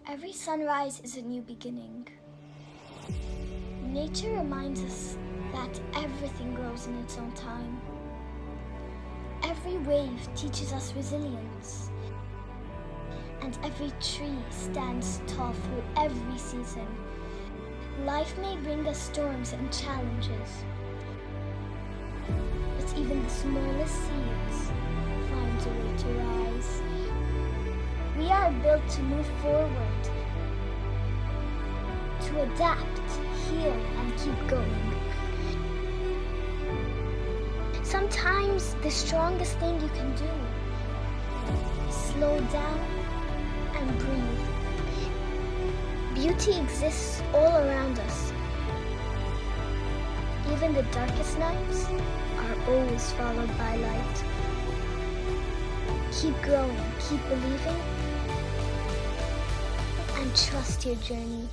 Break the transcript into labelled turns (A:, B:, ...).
A: Every sunrise is a new beginning. Nature reminds us that everything grows in its own time. Every wave teaches us resilience. And every tree stands tall through every season. Life may bring us storms and challenges, but even the smallest seeds find a way to rise. We are built to move forward, to adapt, heal, and keep going. Sometimes the strongest thing you can do is slow down and breathe. Beauty exists all around us. Even the darkest nights are always followed by light. Keep growing, keep believing, and trust your journey.